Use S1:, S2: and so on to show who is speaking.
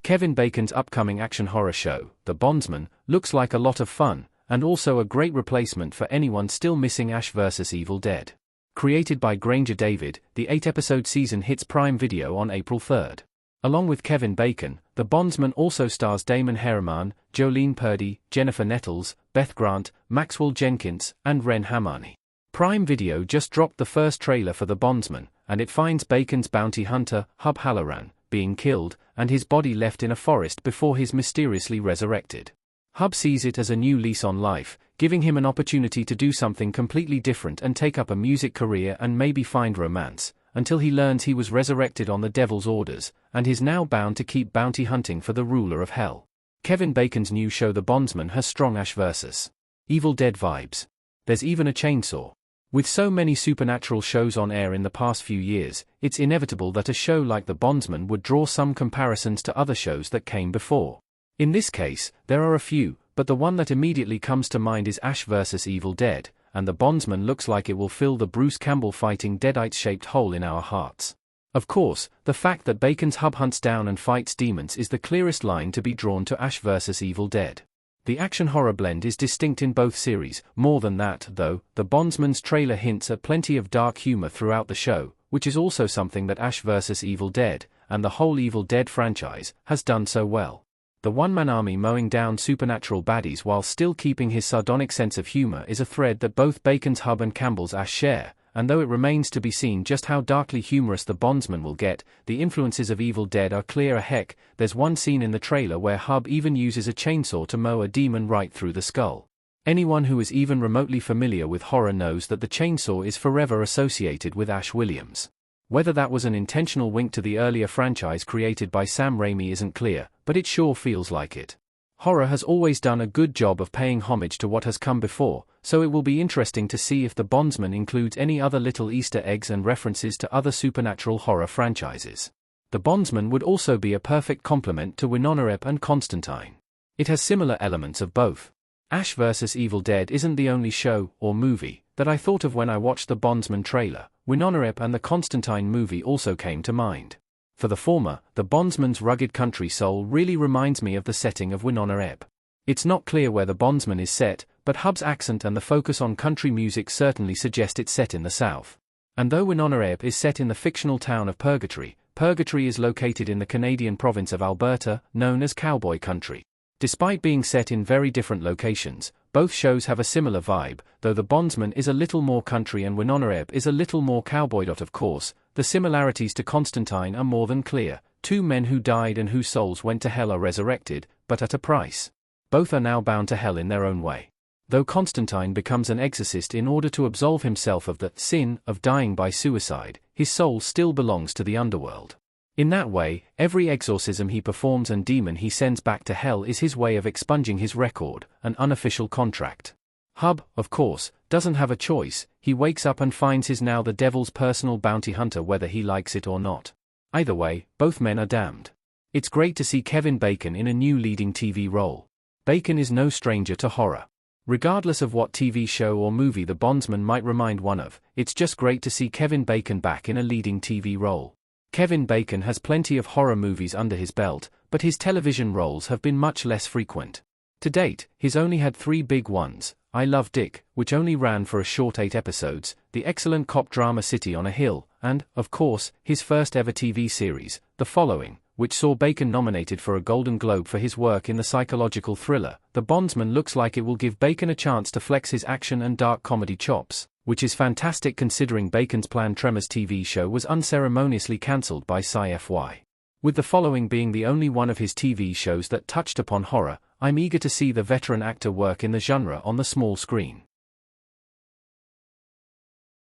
S1: Kevin Bacon's upcoming action horror show, The Bondsman, looks like a lot of fun, and also a great replacement for anyone still missing Ash vs. Evil Dead. Created by Granger David, the 8-episode season hits Prime Video on April 3rd. Along with Kevin Bacon, The Bondsman also stars Damon Herriman, Jolene Purdy, Jennifer Nettles, Beth Grant, Maxwell Jenkins, and Ren Hamani. Prime Video just dropped the first trailer for The Bondsman, and it finds Bacon's bounty hunter, Hub Halloran, being killed, and his body left in a forest before he's mysteriously resurrected. Hub sees it as a new lease on life, giving him an opportunity to do something completely different and take up a music career and maybe find romance, until he learns he was resurrected on the devil's orders, and is now bound to keep bounty hunting for the ruler of hell. Kevin Bacon's new show The Bondsman has strong Ash vs. Evil Dead vibes. There's even a chainsaw. With so many supernatural shows on air in the past few years, it's inevitable that a show like The Bondsman would draw some comparisons to other shows that came before. In this case, there are a few, but the one that immediately comes to mind is Ash vs. Evil Dead, and The Bondsman looks like it will fill the Bruce Campbell fighting Deadite-shaped hole in our hearts. Of course, the fact that Bacon's Hub hunts down and fights demons is the clearest line to be drawn to Ash vs. Evil Dead. The action-horror blend is distinct in both series. More than that, though, The Bondsman's trailer hints at plenty of dark humor throughout the show, which is also something that Ash vs. Evil Dead, and the whole Evil Dead franchise, has done so well. The one-man army mowing down supernatural baddies while still keeping his sardonic sense of humor is a thread that both Bacon's Hub and Campbell's Ash share, and though it remains to be seen just how darkly humorous The Bondsman will get, the influences of Evil Dead are clear. Heck, there's one scene in the trailer where Hub even uses a chainsaw to mow a demon right through the skull. Anyone who is even remotely familiar with horror knows that the chainsaw is forever associated with Ash Williams. Whether that was an intentional wink to the earlier franchise created by Sam Raimi isn't clear, but it sure feels like it. Horror has always done a good job of paying homage to what has come before, so it will be interesting to see if The Bondsman includes any other little Easter eggs and references to other supernatural horror franchises. The Bondsman would also be a perfect complement to Winona Earp and Constantine. It has similar elements of both. Ash vs. Evil Dead isn't the only show, or movie, that I thought of when I watched the Bondsman trailer. Winona Earp and the Constantine movie also came to mind. For the former, the Bondsman's rugged country soul really reminds me of the setting of Winona Earp. It's not clear where the Bondsman is set, but Hub's accent and the focus on country music certainly suggest it's set in the South. And though Winona Earp is set in the fictional town of Purgatory, Purgatory is located in the Canadian province of Alberta, known as Cowboy Country. Despite being set in very different locations, both shows have a similar vibe, though the Bondsman is a little more country and Winona Earp is a little more cowboy. Of course, the similarities to Constantine are more than clear. Two men who died and whose souls went to hell are resurrected, but at a price. Both are now bound to hell in their own way. Though Constantine becomes an exorcist in order to absolve himself of the sin of dying by suicide, his soul still belongs to the underworld. In that way, every exorcism he performs and demon he sends back to hell is his way of expunging his record, an unofficial contract. Hub, of course, doesn't have a choice. He wakes up and finds he's now the devil's personal bounty hunter whether he likes it or not. Either way, both men are damned. It's great to see Kevin Bacon in a new leading TV role. Bacon is no stranger to horror. Regardless of what TV show or movie the Bondsman might remind one of, it's just great to see Kevin Bacon back in a leading TV role. Kevin Bacon has plenty of horror movies under his belt, but his television roles have been much less frequent. To date, he's only had 3 big ones: I Love Dick, which only ran for a short 8 episodes, the excellent cop drama City on a Hill, and, of course, his first ever TV series, The Following, which saw Bacon nominated for a Golden Globe for his work in the psychological thriller. The Bondsman looks like it will give Bacon a chance to flex his action and dark comedy chops, which is fantastic considering Bacon's planned Tremors TV show was unceremoniously cancelled by Sci-Fi. With The Following being the only one of his TV shows that touched upon horror, I'm eager to see the veteran actor work in the genre on the small screen.